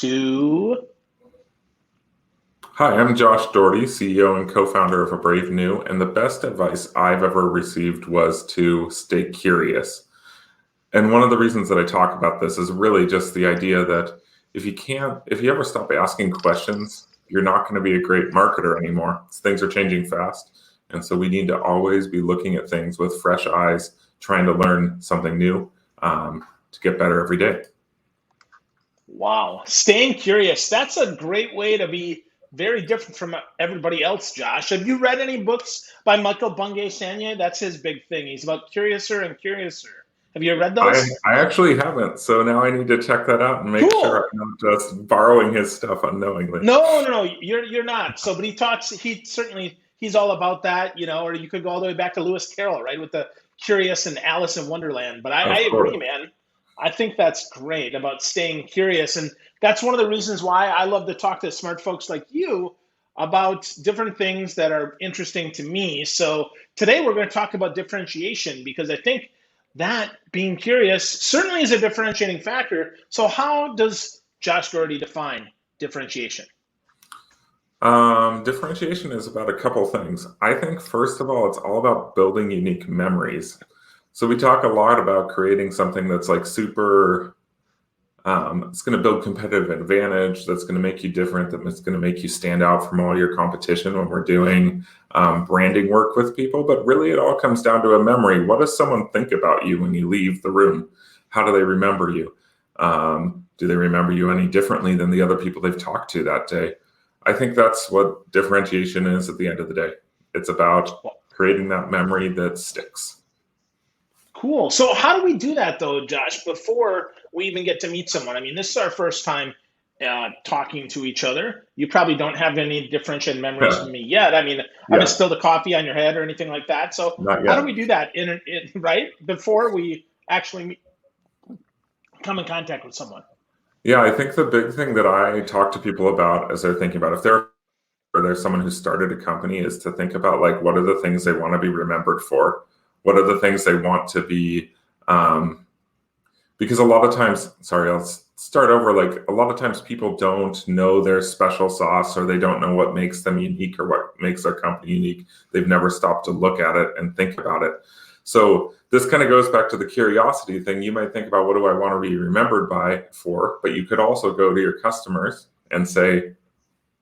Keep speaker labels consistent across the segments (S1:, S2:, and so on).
S1: 2.
S2: Hi, I'm Josh Dougherty, CEO and co-founder of A Brave New, and the best advice I've ever received was to stay curious. And one of the reasons that I talk about this is really just the idea that if you ever stop asking questions, you're not going to be a great marketer anymore. Things are changing fast. And so we need to always be looking at things with fresh eyes, trying to learn something new to get better every day.
S1: Wow. Staying curious. That's a great way to be very different from everybody else, Josh. Have you read any books by Michael Bungay Sanya? That's his big thing. He's about curiouser and curiouser. Have you read those?
S2: I actually haven't, so now I need to check that out and make sure I'm not just borrowing his stuff unknowingly.
S1: No, you're not. So, but he's all about that, or you could go all the way back to Lewis Carroll, right, with the Curious and Alice in Wonderland. But I agree, man. I think that's great about staying curious. And that's one of the reasons why I love to talk to smart folks like you about different things that are interesting to me. So today we're going to talk about differentiation, because I think that being curious certainly is a differentiating factor. So how does Josh Dougherty define differentiation?
S2: Differentiation is about a couple things. I think, first of all, it's all about building unique memories. So we talk a lot about creating something that's like super, it's going to build competitive advantage, that's going to make you different, that's going to make you stand out from all your competition when we're doing branding work with people. But really, it all comes down to a memory. What does someone think about you when you leave the room? How do they remember you? Do they remember you any differently than the other people they've talked to that day? I think that's what differentiation is at the end of the day. It's about creating that memory that sticks.
S1: Cool. So how do we do that, though, Josh, before we even get to meet someone? I mean, this is our first time talking to each other. You probably don't have any differentiated memories from me yet. I mean, I haven't spilled a coffee on your head or anything like that. So how do we do that right before we actually come in contact with someone?
S2: Yeah, I think the big thing that I talk to people about as they're thinking about if there's someone who started a company is to think about, like, what are the things they want to be remembered for? What are the things they want to be, because a lot of times, I'll start over. Like, a lot of times people don't know their special sauce, or they don't know what makes them unique or what makes their company unique. They've never stopped to look at it and think about it. So this kind of goes back to the curiosity thing. You might think about, what do I want to be remembered for? But you could also go to your customers and say,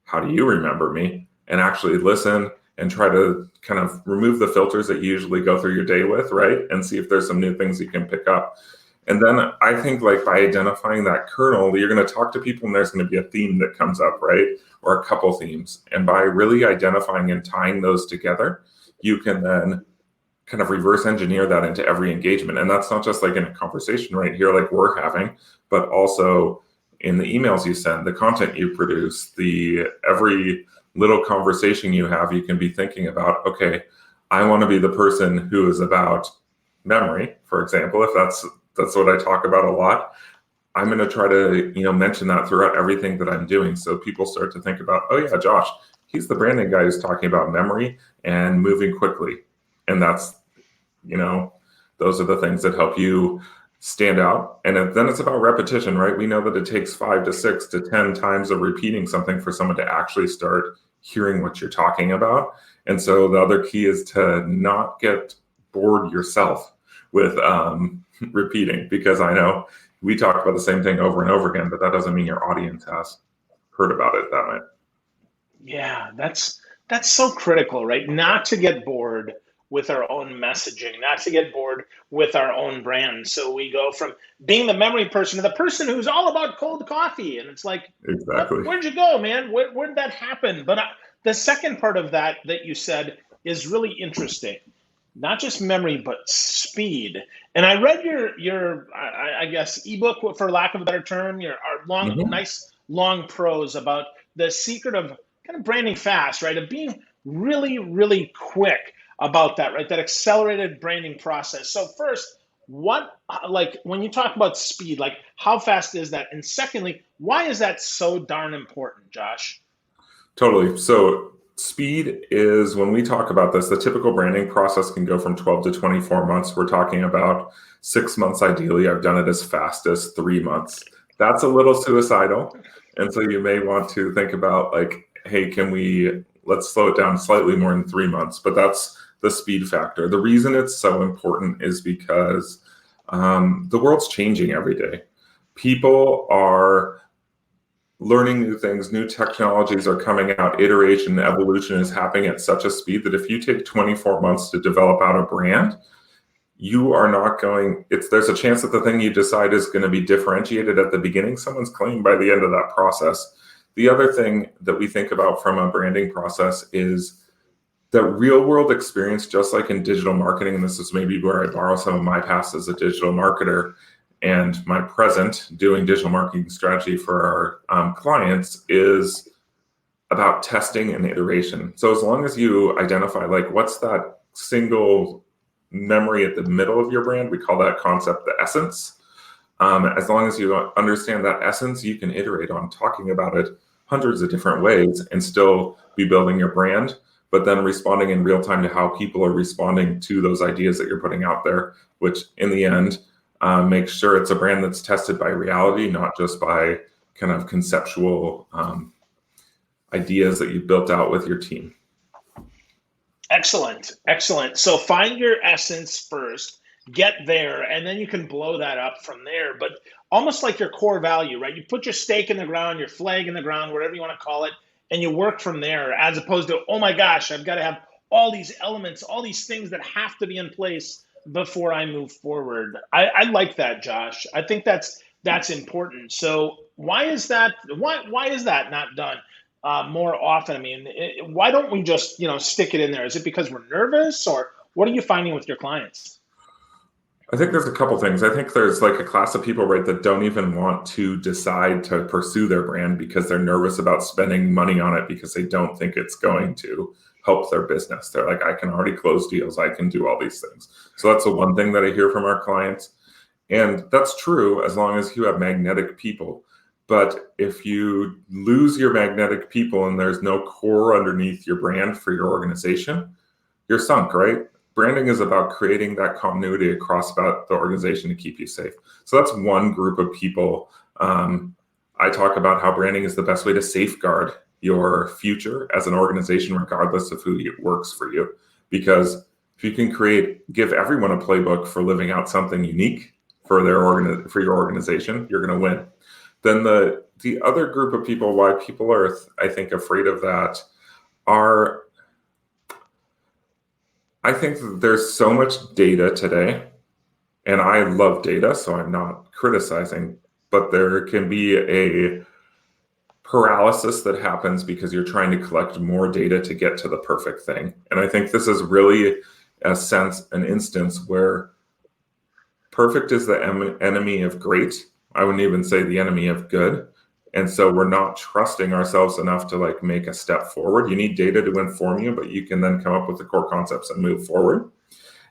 S2: how do you remember me? And actually listen and try to kind of remove the filters that you usually go through your day with, right? And see if there's some new things you can pick up. And then I think, like, by identifying that kernel, you're going to talk to people and there's going to be a theme that comes up, right? Or a couple themes. And by really identifying and tying those together, you can then kind of reverse engineer that into every engagement. And that's not just like in a conversation right here, like we're having, but also in the emails you send, the content you produce, every little conversation you have, you can be thinking about, okay, I want to be the person who is about memory, for example, if that's what I talk about a lot. I'm going to try to, mention that throughout everything that I'm doing. So people start to think about, oh yeah, Josh, he's the branding guy who's talking about memory and moving quickly. And that's, those are the things that help you stand out. And then it's about repetition, right? We know that it takes 5 to 6 to 10 times of repeating something for someone to actually start hearing what you're talking about. And so the other key is to not get bored yourself with repeating, because I know we talk about the same thing over and over again, but that doesn't mean your audience has heard about it that way.
S1: Yeah, that's so critical, right? Not to get bored with our own messaging, not to get bored with our own brand. So we go from being the memory person to the person who's all about cold coffee. And it's like,
S2: exactly.
S1: Where'd you go, man? Where'd that happen? But the second part of that you said is really interesting. Not just memory, but speed. And I read your I guess, ebook, for lack of a better term, nice long prose about the secret of kind of branding fast, right? Of being really, really quick about that, right? That accelerated branding process. So first, when you talk about speed, like, how fast is that? And secondly, why is that so darn important, Josh?
S2: Totally. So speed is, when we talk about this, the typical branding process can go from 12 to 24 months. We're talking about 6 months ideally. I've done it as fast as 3 months. That's a little suicidal. And so you may want to think about like, hey, let's slow it down slightly more than 3 months, but that's the speed factor. The reason it's so important is because the world's changing every day. People are learning new things, new technologies are coming out, iteration, evolution is happening at such a speed that if you take 24 months to develop out a brand, you are not going, there's a chance that the thing you decide is going to be differentiated at the beginning, someone's claimed by the end of that process. The other thing that we think about from a branding process is the real world experience, just like in digital marketing, and this is maybe where I borrow some of my past as a digital marketer and my present doing digital marketing strategy for our clients, is about testing and iteration. So as long as you identify like what's that single memory at the middle of your brand, we call that concept the essence. As long as you understand that essence, you can iterate on talking about it hundreds of different ways and still be building your brand, but then responding in real time to how people are responding to those ideas that you're putting out there, which in the end makes sure it's a brand that's tested by reality, not just by kind of conceptual ideas that you built out with your team.
S1: Excellent. So find your essence first, get there, and then you can blow that up from there. But almost like your core value, right? You put your stake in the ground, your flag in the ground, whatever you want to call it, and you work from there, as opposed to, oh my gosh, I've got to have all these elements, all these things that have to be in place before I move forward. I like that, Josh. I think that's important. So why is that not done more often? I mean, why don't we just stick it in there? Is it because we're nervous, or what are you finding with your clients?
S2: I think there's a couple things. I think there's like a class of people, right, that don't even want to decide to pursue their brand because they're nervous about spending money on it because they don't think it's going to help their business. They're like, I can already close deals. I can do all these things. So that's the one thing that I hear from our clients. And that's true as long as you have magnetic people. But if you lose your magnetic people and there's no core underneath your brand for your organization, you're sunk, right? Branding is about creating that continuity across about the organization to keep you safe. So that's one group of people. I talk about how branding is the best way to safeguard your future as an organization, regardless of who works for you. Because if you can give everyone a playbook for living out something unique for your organization, you're going to win. Then the other group of people, why people are, I think, afraid of that are, I think that there's so much data today, and I love data, so I'm not criticizing, but there can be a paralysis that happens because you're trying to collect more data to get to the perfect thing. And I think this is really an instance where perfect is the enemy of great. I wouldn't even say the enemy of good. And so we're not trusting ourselves enough to make a step forward. You need data to inform you, but you can then come up with the core concepts and move forward.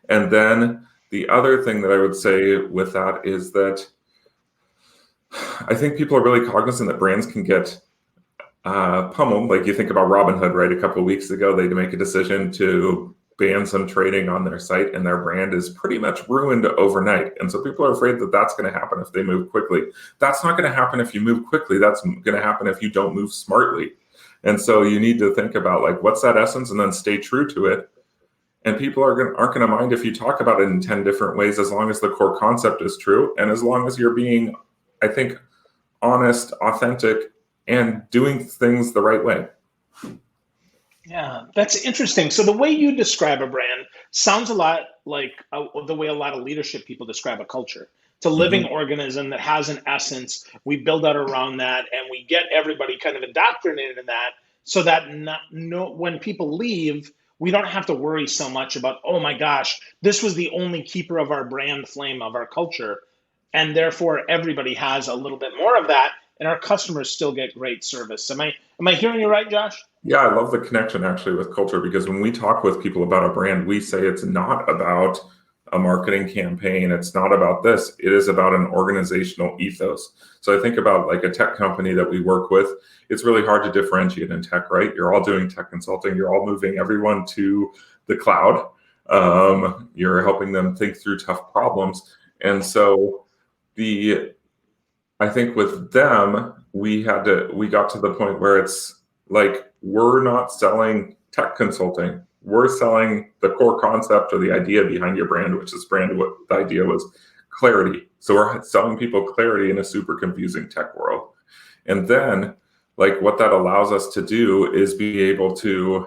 S2: And then the other thing that I would say with that is that I think people are really cognizant that brands can get pummeled. Like you think about Robinhood, right? A couple of weeks ago, they make a decision to ban some trading on their site, and their brand is pretty much ruined overnight. And so people are afraid that that's going to happen if they move quickly. That's not going to happen if you move quickly. That's going to happen if you don't move smartly. And so you need to think about what's that essence, and then stay true to it. And people aren't going to mind if you talk about it in 10 different ways, as long as the core concept is true, and as long as you're being, I think, honest, authentic, and doing things the right way.
S1: Yeah, that's interesting. So the way you describe a brand sounds a lot like the way a lot of leadership people describe a culture. It's a living organism that has an essence. We build out around that, and we get everybody kind of indoctrinated in that, so that when people leave, we don't have to worry so much about, oh my gosh, this was the only keeper of our brand flame, of our culture. And therefore, everybody has a little bit more of that, and our customers still get great service. Am I hearing you right, Josh?
S2: Yeah, I love the connection actually with culture, because when we talk with people about a brand, we say it's not about a marketing campaign. It's not about this. It is about an organizational ethos. So I think about a tech company that we work with. It's really hard to differentiate in tech, right? You're all doing tech consulting. You're all moving everyone to the cloud. You're helping them think through tough problems. And so the I think with them, we got to the point where it's like, we're not selling tech consulting. We're selling the core concept or the idea behind your brand, which is what the idea was, clarity. So we're selling people clarity in a super confusing tech world. And then like what that allows us to do is be able to,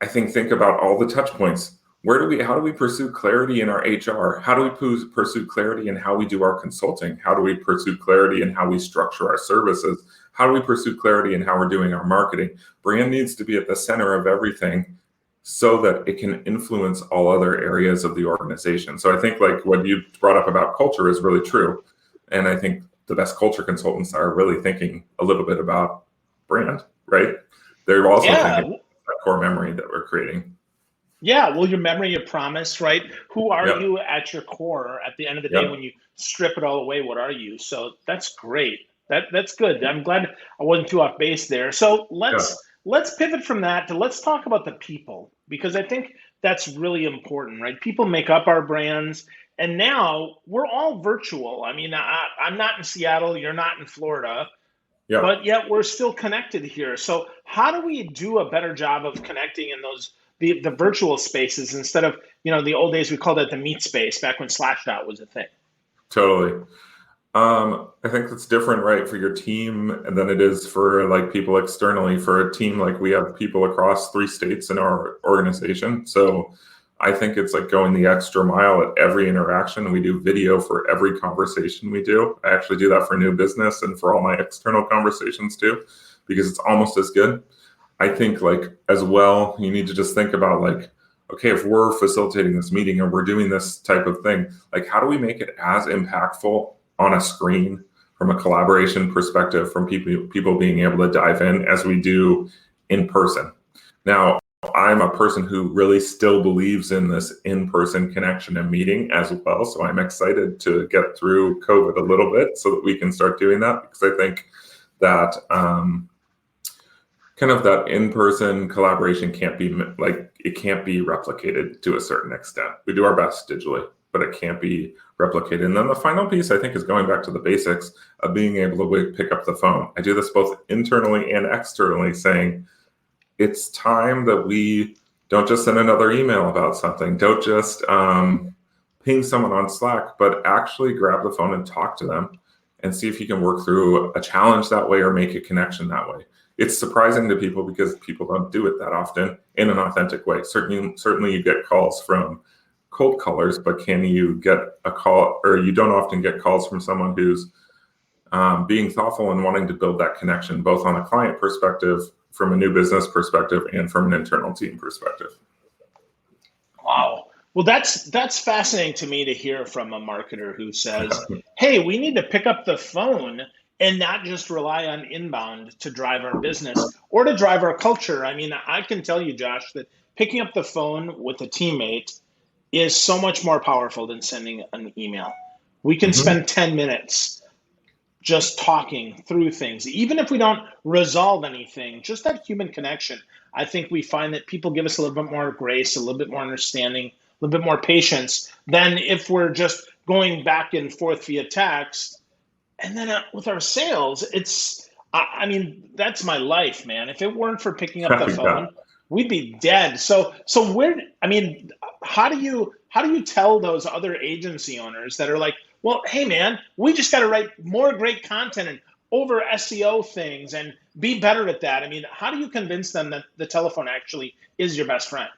S2: I think about all the touch points. How do we pursue clarity in our HR? How do we pursue clarity in how we do our consulting? How do we pursue clarity in how we structure our services? How do we pursue clarity in how we're doing our marketing? Brand needs to be at the center of everything so that it can influence all other areas of the organization. So I think like what you brought up about culture is really true. And I think the best culture consultants are really thinking a little bit about brand, right? They're also thinking that core memory that we're creating.
S1: Yeah, well, your memory, your promise, right? Who are you at your core? At the end of the day, when you strip it all away, what are you? So that's great. That's good. I'm glad I wasn't too off base there. So let's pivot from that to let's talk about the people, because I think that's really important, right? People make up our brands, and now we're all virtual. I mean, I'm not in Seattle, you're not in Florida, but yet we're still connected here. So how do we do a better job of connecting in those the virtual spaces instead of, the old days we called it the meet space back when Slashdot was a thing?
S2: Totally. I think it's different, right, for your team than it is for like people externally. For a team, like we have people across 3 states in our organization. So I think it's like going the extra mile at every interaction. We do video for every conversation we do. I actually do that for new business and for all my external conversations too, because it's almost as good. I think like as well, you need to just think about like, okay, if we're facilitating this meeting or we're doing this type of thing, like how do we make it as impactful on a screen from a collaboration perspective, from people being able to dive in as we do in person? Now, I'm a person who really still believes in this in-person connection and meeting as well. So I'm excited to get through COVID a little bit so that we can start doing that, because I think that kind of that in-person collaboration can't be replicated to a certain extent. We do our best digitally, but it can't be replicated. And then the final piece, I think, is going back to the basics of being able to pick up the phone. I do this both internally and externally, saying it's time that we don't just send another email about something. Don't just ping someone on Slack, but actually grab the phone and talk to them and see if you can work through a challenge that way or make a connection that way. It's surprising to people because people don't do it that often in an authentic way. Certainly you get calls from cold callers, but can you get a call, or you don't often get calls from someone who's being thoughtful and wanting to build that connection, both on a client perspective, from a new business perspective, and from an internal team perspective.
S1: Wow. Well, that's fascinating to me to hear from a marketer who says, hey, we need to pick up the phone and not just rely on inbound to drive our business or to drive our culture. I mean, I can tell you, Josh, that picking up the phone with a teammate is so much more powerful than sending an email. We can spend 10 minutes just talking through things. Even if we don't resolve anything, just that human connection, I think we find that people give us a little bit more grace, a little bit more understanding, a little bit more patience than if we're just going back and forth via text. And then with our sales, I mean, that's my life, man. If it weren't for picking up the phone, we'd be dead. So how do you tell those other agency owners that are like, well, hey man, we just got to write more great content and over SEO things and be better at that? I mean, how do you convince them that the telephone actually is your best friend?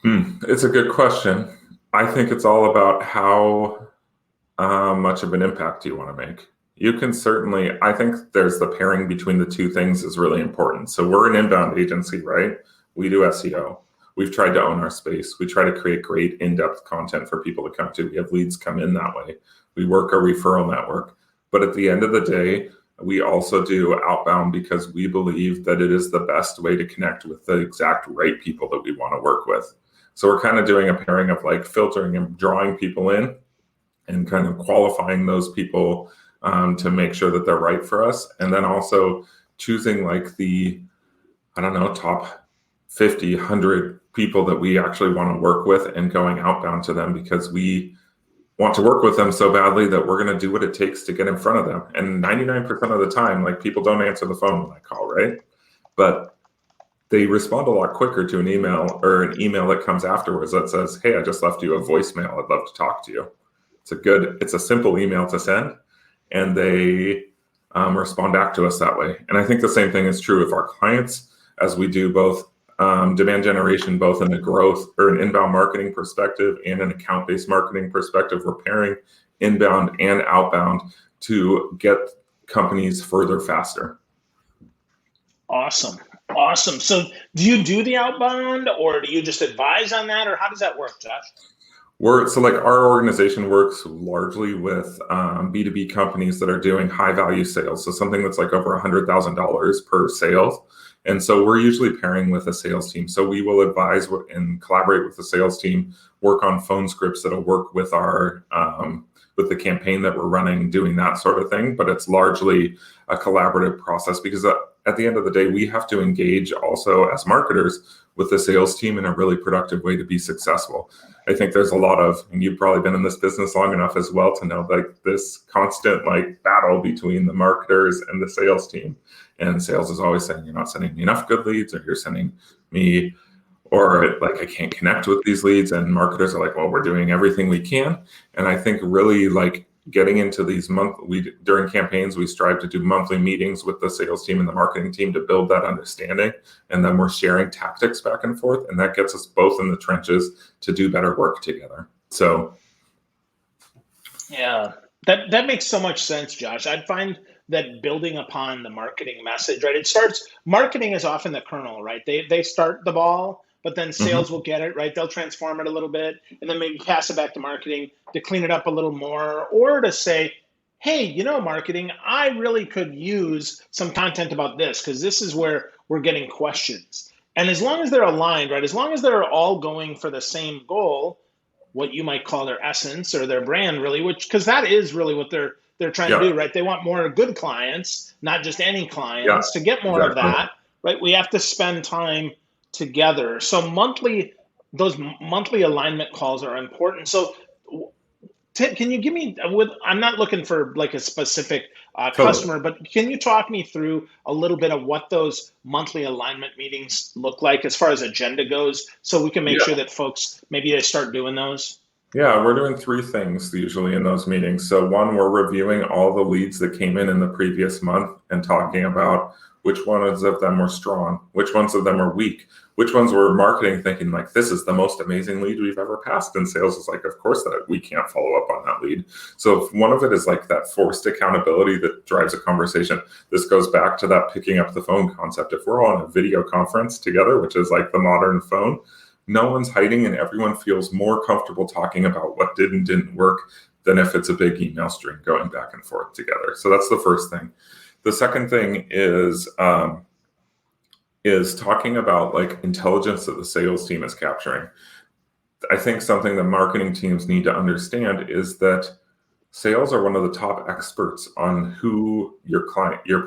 S2: It's a good question. I think it's all about how much of an impact you want to make. You can certainly, I think there's the pairing between the two things is really important. So we're an inbound agency, right? We do SEO. We've tried to own our space. We try to create great in-depth content for people to come to. We have leads come in that way. We work a referral network. But at the end of the day, we also do outbound because we believe that it is the best way to connect with the exact right people that we want to work with. So we're kind of doing a pairing of like filtering and drawing people in and kind of qualifying those people to make sure that they're right for us. And then also choosing like the, top 50, 100 people that we actually want to work with and going outbound to them because we want to work with them so badly that we're going to do what it takes to get in front of them. And 99% of the time, like, people don't answer the phone when I call, right? But they respond a lot quicker to an email, or an email that comes afterwards that says, hey, I just left you a voicemail. I'd love to talk to you. It's a simple email to send, and they respond back to us that way. And I think the same thing is true with our clients, as we do both demand generation, both in a growth or an inbound marketing perspective and an account-based marketing perspective. We're pairing inbound and outbound to get companies further faster.
S1: Awesome. Awesome. So do you do the outbound, or do you just advise on that, or how does that work, Josh?
S2: Our organization works largely with B2B companies that are doing high value sales. So something that's like over $100,000 per sale. And so we're usually pairing with a sales team. So we will advise and collaborate with the sales team, work on phone scripts that'll work with our with the campaign that we're running, doing that sort of thing. But it's largely a collaborative process, because at the end of the day, we have to engage also as marketers with the sales team in a really productive way to be successful. I think there's a lot of, and you've probably been in this business long enough as well to know, like, this constant like battle between the marketers and the sales team. And sales is always saying, you're not sending me enough good leads, or you're sending me, or like, I can't connect with these leads. And marketers are like, well, we're doing everything we can. And I think really, like, getting into these during campaigns, we strive to do monthly meetings with the sales team and the marketing team to build that understanding. And then we're sharing tactics back and forth. And that gets us both in the trenches to do better work together. So.
S1: Yeah, that makes so much sense, Josh. I'd find that building upon the marketing message, right? Marketing is often the kernel, right? They start the ball, but then sales will get it, right? They'll transform it a little bit and then maybe pass it back to marketing to clean it up a little more, or to say, hey, marketing, I really could use some content about this, because this is where we're getting questions. And as long as they're aligned, right? As long as they're all going for the same goal, what you might call their essence or their brand, really, because that is really what they're trying to do, right? They want more good clients, not just any clients. To get more of that, right? We have to spend time together. So those monthly alignment calls are important. So can you give me, I'm not looking for like a specific customer, but can you talk me through a little bit of what those monthly alignment meetings look like as far as agenda goes, so we can make sure that folks, maybe they start doing those?
S2: Yeah, we're doing three things usually in those meetings. So one, we're reviewing all the leads that came in the previous month and talking about which ones of them were strong, which ones of them are weak, which ones were marketing thinking like, this is the most amazing lead we've ever passed. And sales is like, of course that we can't follow up on that lead. So one of it is like that forced accountability that drives a conversation. This goes back to that picking up the phone concept. If we're all on a video conference together, which is like the modern phone, no one's hiding and everyone feels more comfortable talking about what did and didn't work than if it's a big email string going back and forth together. So that's the first thing. The second thing is talking about like intelligence that the sales team is capturing. I think something that marketing teams need to understand is that sales are one of the top experts on who your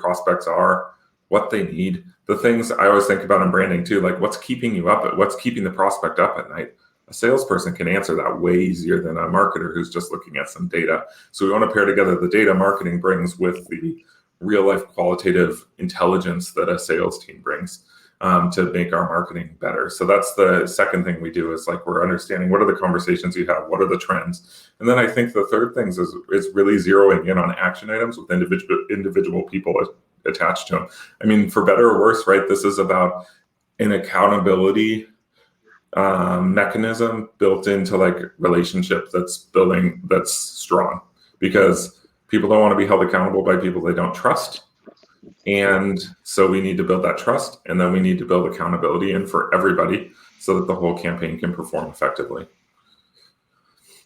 S2: prospects are, what they need. The things I always think about in branding too, like what's keeping you up, what's keeping the prospect up at night. A salesperson can answer that way easier than a marketer who's just looking at some data. So we want to pair together the data marketing brings with the real life qualitative intelligence that a sales team brings to make our marketing better. So that's the second thing we do, is like, we're understanding what are the conversations you have, what are the trends. And then I think the third thing is really zeroing in on action items with individual people attached to them. I mean, for better or worse, right? This is about an accountability mechanism built into like relationship that's strong, because people don't want to be held accountable by people they don't trust. And so we need to build that trust, and then we need to build accountability in for everybody so that the whole campaign can perform effectively.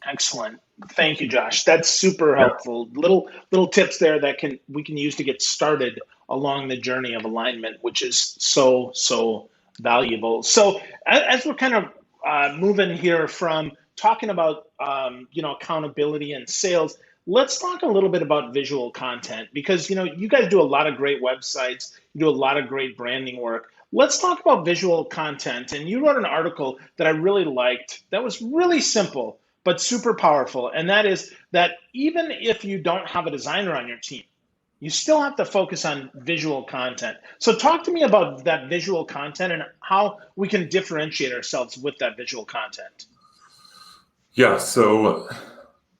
S1: Excellent. Thank you, Josh. That's super helpful. Little tips there that we can use to get started along the journey of alignment, which is so valuable. So as we're kind of moving here from talking about accountability and sales, let's talk a little bit about visual content, because you guys do a lot of great websites, you do a lot of great branding work. Let's talk about visual content. And you wrote an article that I really liked that was really simple, but super powerful. And that is that even if you don't have a designer on your team, you still have to focus on visual content. So talk to me about that visual content and how we can differentiate ourselves with that visual content.
S2: Yeah, so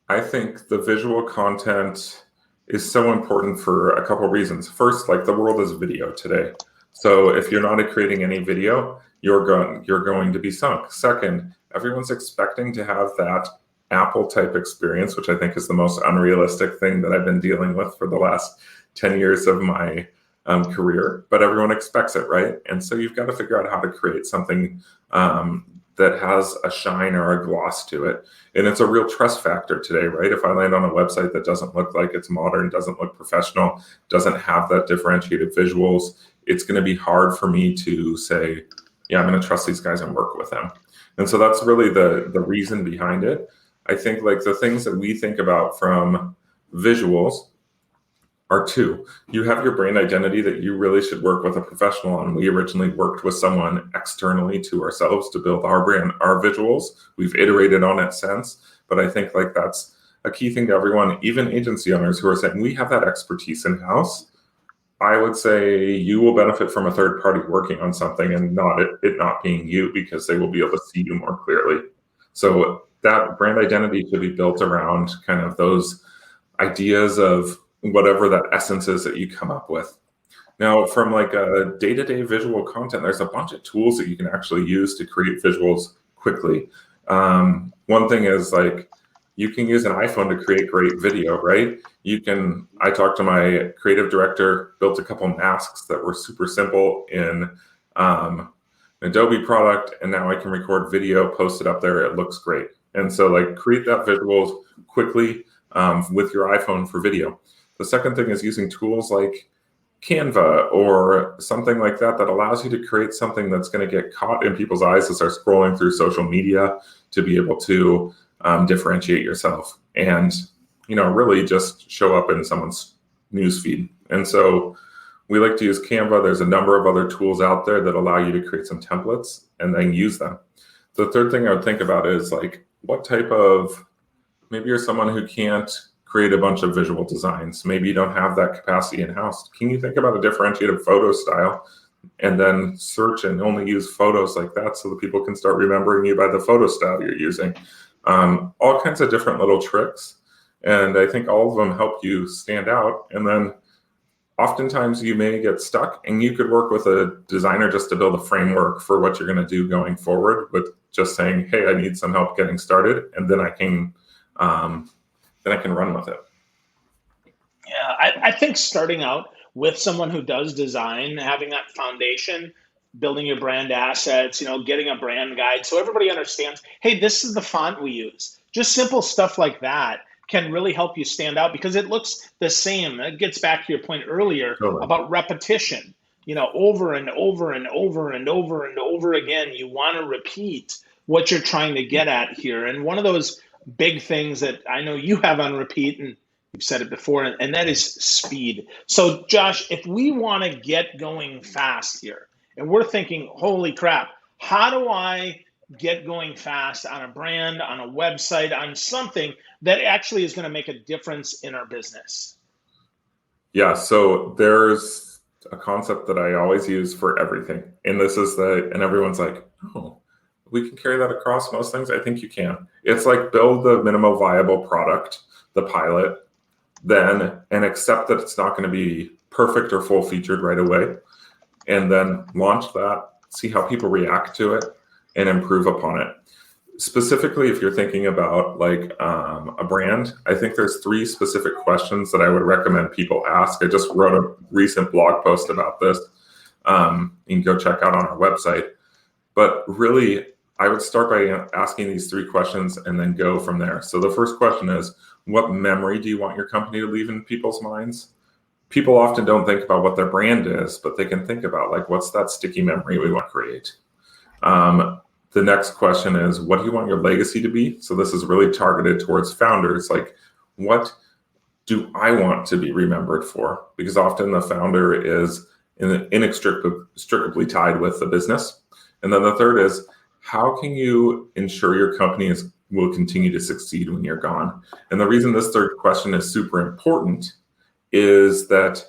S2: I think the visual content is so important for a couple reasons. First, like the world is video today. So if you're not creating any video, you're going to be sunk. Second, everyone's expecting to have that Apple type experience, which I think is the most unrealistic thing that I've been dealing with for the last 10 years of my career, but everyone expects it, right? And so you've got to figure out how to create something that has a shine or a gloss to it. And it's a real trust factor today, right? If I land on a website that doesn't look like it's modern, doesn't look professional, doesn't have that differentiated visuals, it's going to be hard for me to say, yeah, I'm going to trust these guys and work with them. And so that's really the reason behind it. I think like the things that we think about from visuals are two. You have your brand identity that you really should work with a professional on. We originally worked with someone externally to ourselves to build our brand, our visuals. We've iterated on it since, but I think like that's a key thing to everyone, even agency owners who are saying we have that expertise in-house. I would say you will benefit from a third party working on something and not it not being you, because they will be able to see you more clearly. So that brand identity should be built around kind of those ideas of whatever that essence is that you come up with. Now, from like a day-to-day visual content, there's a bunch of tools that you can actually use to create visuals quickly. One thing is like you can use an iPhone to create great video, right? I talked to my creative director, built a couple masks that were super simple in an Adobe product, and now I can record video, post it up there, it looks great. And so like create that visuals quickly with your iPhone for video. The second thing is using tools like Canva or something like that allows you to create something that's going to get caught in people's eyes as they're scrolling through social media to be able to differentiate yourself and, really just show up in someone's newsfeed. And so we like to use Canva. There's a number of other tools out there that allow you to create some templates and then use them. The third thing I would think about is like maybe you're someone who can't create a bunch of visual designs. Maybe you don't have that capacity in-house. Can you think about a differentiated photo style and then search and only use photos like that so that people can start remembering you by the photo style you're using? All kinds of different little tricks. And I think all of them help you stand out. And then oftentimes you may get stuck and you could work with a designer just to build a framework for what you're going to do going forward with just saying, hey, I need some help getting started. And then I can run with it.
S1: Yeah, I think starting out with someone who does design, having that foundation, building your brand assets, getting a brand guide so everybody understands, hey, this is the font we use. Just simple stuff like that can really help you stand out because it looks the same. It gets back to your point earlier about repetition. Over and over and over and over and over again, you want to repeat what you're trying to get at here. And one of those big things that I know you have on repeat, and you've said it before, and that is speed. So Josh, if we want to get going fast here, and we're thinking, holy crap, how do I get going fast on a brand, on a website, on something that actually is going to make a difference in our business?
S2: Yeah, so there's a concept that I always use for everything. And this is and everyone's like, oh, we can carry that across most things. I think you can. It's like build the minimum viable product, the pilot, and accept that it's not going to be perfect or full featured right away. And then launch that, see how people react to it and improve upon it. Specifically, if you're thinking about like a brand, I think there's 3 specific questions that I would recommend people ask. I just wrote a recent blog post about this. You can go check out on our website. But really, I would start by asking these 3 questions and then go from there. So the first question is, what memory do you want your company to leave in people's minds? People often don't think about what their brand is, but they can think about like, what's that sticky memory we want to create? The next question is, what do you want your legacy to be? So this is really targeted towards founders. Like, what do I want to be remembered for? Because often the founder is inextricably tied with the business. And then the third is, how can you ensure your company is will continue to succeed when you're gone. And the reason this third question is super important is that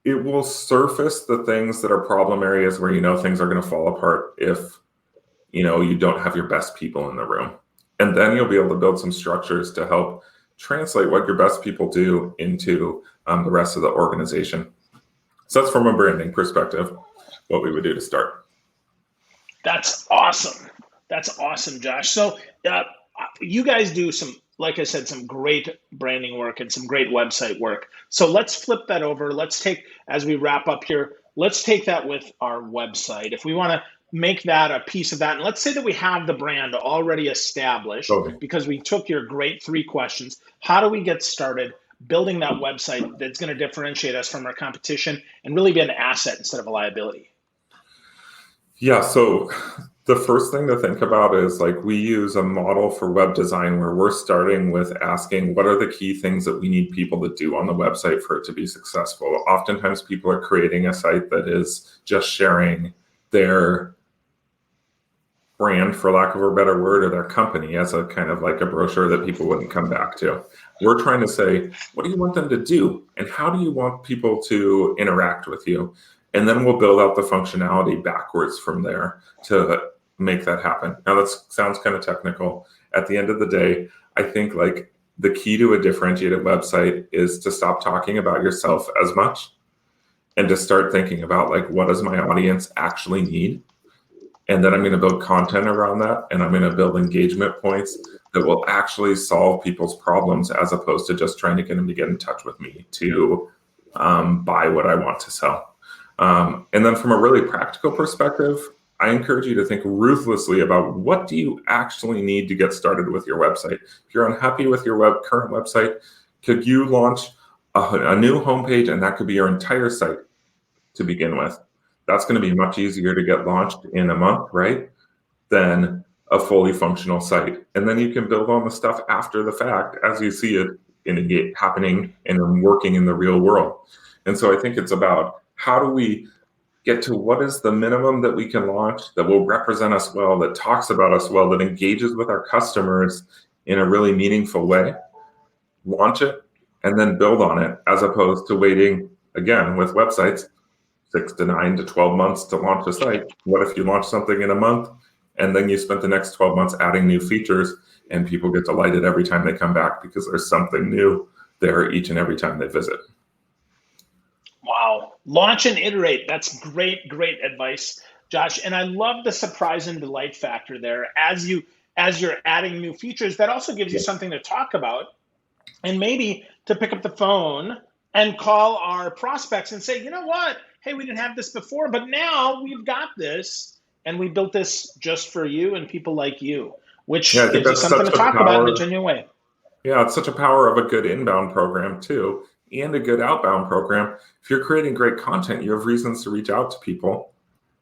S2: it will surface the things that are problem areas where things are going to fall apart if you don't have your best people in the room. And then you'll be able to build some structures to help translate what your best people do into the rest of the organization. So that's from a branding perspective, what we would do to start.
S1: That's awesome. That's awesome, Josh. So you guys do some, like I said, some great branding work and some great website work. So let's flip that over. Let's take, as we wrap up here, let's take that with our website. If we want to make that a piece of that, and let's say that we have the brand already established, because we took your great 3 questions. How do we get started building that website that's going to differentiate us from our competition and really be an asset instead of a liability?
S2: Yeah, so the first thing to think about is we use a model for web design where we're starting with asking what are the key things that we need people to do on the website for it to be successful. Oftentimes people are creating a site that is just sharing their brand, for lack of a better word, or their company as a kind of like a brochure that people wouldn't come back to. We're trying to say, what do you want them to do? And how do you want people to interact with you? And then we'll build out the functionality backwards from there to make that happen. Now that sounds kind of technical. At the end of the day, I think the key to a differentiated website is to stop talking about yourself as much and to start thinking about what does my audience actually need? And then I'm going to build content around that, and I'm going to build engagement points that will actually solve people's problems as opposed to just trying to get them to get in touch with me to buy what I want to sell. And then from a really practical perspective, I encourage you to think ruthlessly about what do you actually need to get started with your website. If you're unhappy with your current website, could you launch a new homepage, and that could be your entire site to begin with? That's going to be much easier to get launched in a month, right, than a fully functional site. And then you can build on the stuff after the fact as you see it happening and working in the real world. And so I think it's about how do we get to what is the minimum that we can launch that will represent us well, that talks about us well, that engages with our customers in a really meaningful way, launch it, and then build on it, as opposed to waiting, again, with websites, 6 to 9 to 12 months to launch a site. What if you launch something in a month and then you spent the next 12 months adding new features and people get delighted every time they come back because there's something new there each and every time they visit?
S1: Wow. Launch and iterate. That's great advice, Josh. And I love the surprise and delight factor there. As you're adding new features, that also gives you something to talk about and maybe to pick up the phone and call our prospects and say, you know what? Hey, we didn't have this before, but now we've got this, and we built this just for you and people like you, which gives you something to talk about in a genuine way.
S2: Yeah, it's such a power of a good inbound program too, and a good outbound program. If you're creating great content, you have reasons to reach out to people,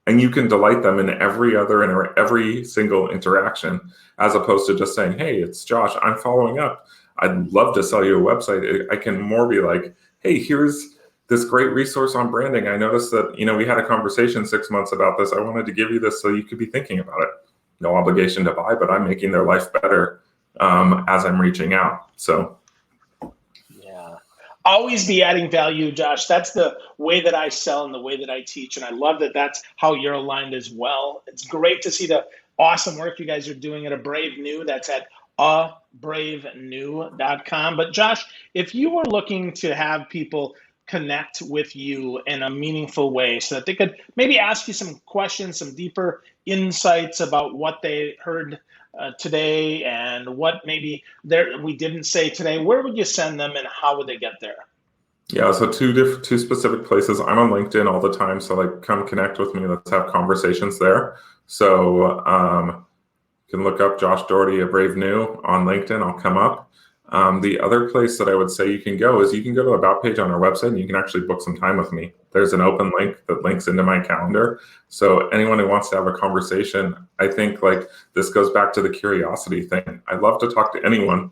S2: and you can delight them in every single interaction, as opposed to just saying, hey, it's Josh, I'm following up. I'd love to sell you a website. I can more be like, hey, here's this great resource on branding. I noticed that, we had a conversation 6 months about this. I wanted to give you this so you could be thinking about it. No obligation to buy, but I'm making their life better as I'm reaching out. So,
S1: yeah, always be adding value, Josh. That's the way that I sell and the way that I teach. And I love that that's how you're aligned as well. It's great to see the awesome work you guys are doing at A Brave New. That's at abravenew.com. But Josh, if you were looking to have people connect with you in a meaningful way so that they could maybe ask you some questions, some deeper insights about what they heard today and what maybe we didn't say today, where would you send them and how would they get there?
S2: Yeah, so two specific places. I'm on LinkedIn all the time, so come connect with me. Let's have conversations there. So you can look up Josh Dougherty, A Brave New on LinkedIn. I'll come up. The other place that I would say you can go is you can go to the About page on our website and you can actually book some time with me. There's an open link that links into my calendar. So anyone who wants to have a conversation, I think this goes back to the curiosity thing. I'd love to talk to anyone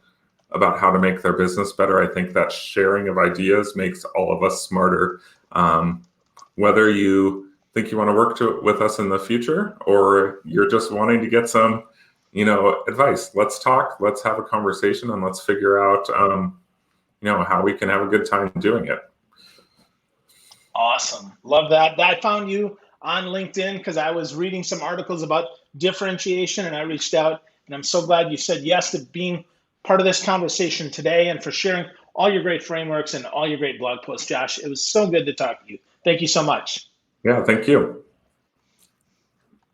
S2: about how to make their business better. I think that sharing of ideas makes all of us smarter. Whether you think you want to work with us in the future or you're just wanting to get some advice. Let's talk, let's have a conversation, and let's figure out, how we can have a good time doing it.
S1: Awesome. Love that. I found you on LinkedIn because I was reading some articles about differentiation and I reached out, and I'm so glad you said yes to being part of this conversation today and for sharing all your great frameworks and all your great blog posts, Josh. It was so good to talk to you. Thank you so much.
S2: Yeah, thank you.